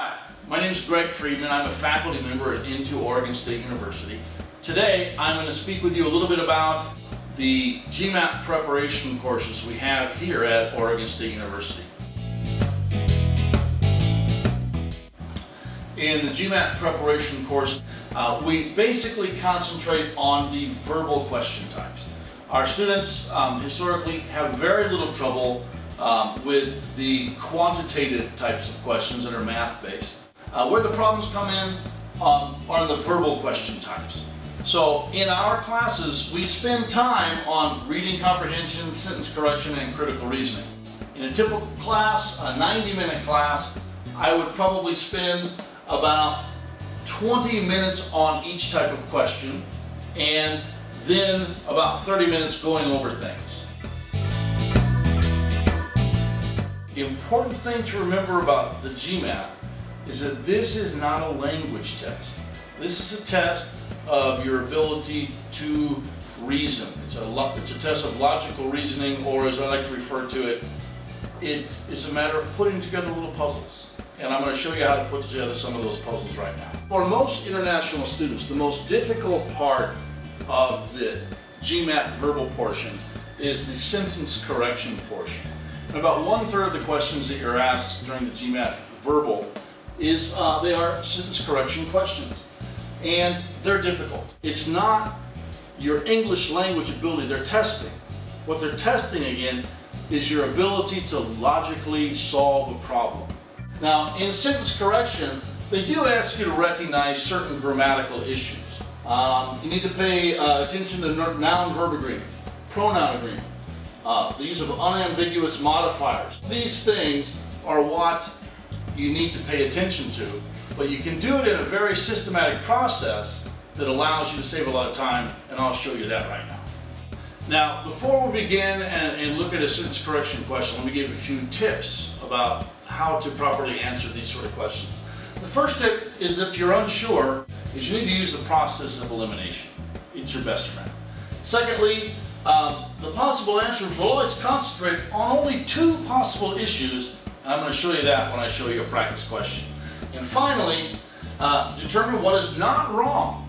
Hi, my name is Friedman. I'm a faculty member at Oregon State University. Today I'm going to speak with you a little bit about the Gmat Preparation courses we have here at Oregon State University. In the Gmat Preparation course, we basically concentrate on the verbal question types. Our students historically have very little trouble with the quantitative types of questions that are math-based. Where the problems come in are in the verbal question types. So in our classes, we spend time on reading comprehension, sentence correction, and critical reasoning. In a typical class, a 90-minute class, I would probably spend about 20 minutes on each type of question, and then about 30 minutes going over things. The important thing to remember about the Gmat is that this is not a language test. This is a test of your ability to reason. It's a test of logical reasoning, or as I like to refer to it, it is a matter of putting together little puzzles. And I'm going to show you how to put together some of those puzzles right now. For most international students, the most difficult part of the Gmat verbal portion is the sentence correction portion. And about 1/3 of the questions that you're asked during the Gmat verbal is they are sentence correction questions. And they're difficult. It's not your English language ability they're testing. What they're testing again is your ability to logically solve a problem. Now, in sentence correction, they do ask you to recognize certain grammatical issues. You need to pay attention to noun-verb agreement, pronoun agreement, the use of unambiguous modifiers. These things are what you need to pay attention to, but you can do it in a very systematic process that allows you to save a lot of time, and I'll show you that right now. Now, before we begin and look at a sentence correction question, let me give you a few tips about how to properly answer these sort of questions. The first tip is, if you're unsure, is you need to use the process of elimination. It's your best friend. Secondly, the possible answers will always concentrate on only 2 possible issues, and I'm going to show you that when I show you a practice question. And finally, determine what is not wrong,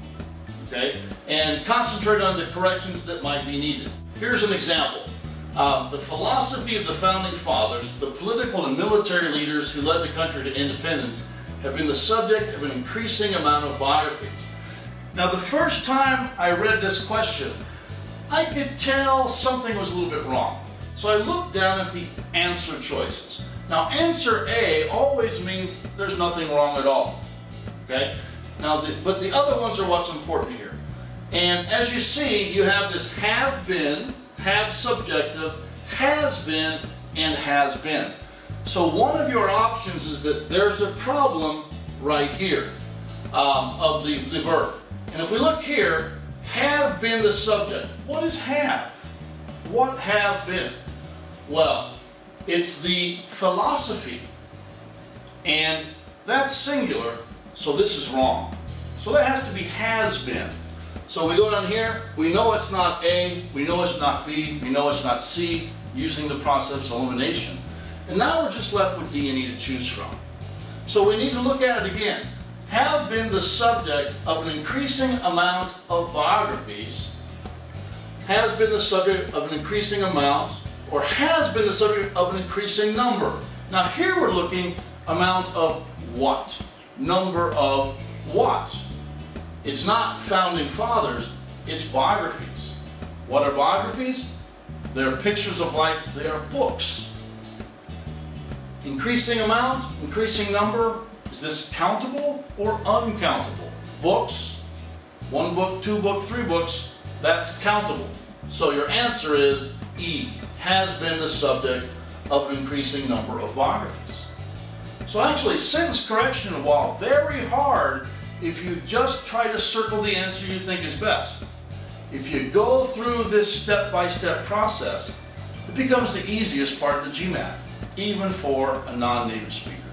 okay, and concentrate on the corrections that might be needed. Here's an example. The philosophy of the Founding Fathers, the political and military leaders who led the country to independence, have been the subject of an increasing amount of biographies. Now, the first time I read this question, I could tell something was a little bit wrong. So I looked down at the answer choices. Now, answer A always means there's nothing wrong at all. Okay? Now, but the other ones are what's important here. And as you see, you have this have been, have subjective, has been, and has been. So one of your options is that there's a problem right here of the verb. And if we look here, have been the subject. What is have? What have been? Well, it's the philosophy, and that's singular, so this is wrong. So that has to be has been. So we go down here, we know it's not A, we know it's not B, we know it's not C, using the process of elimination. And now we're just left with D and E to choose from. So we need to look at it again. Have been the subject of an increasing amount of biographies, has been the subject of an increasing amount, or has been the subject of an increasing number. Now here we're looking amount of what? Number of what? It's not Founding Fathers, it's biographies. What are biographies? They're pictures of life, they are books. Increasing amount, increasing number, is this countable or uncountable? Books, 1 book, 2 book, 3 books, that's countable. So your answer is E, has been the subject of an increasing number of biographies. So actually, sentence correction, while very hard, if you just try to circle the answer you think is best, if you go through this step-by-step process, it becomes the easiest part of the Gmat, even for a non-native speaker.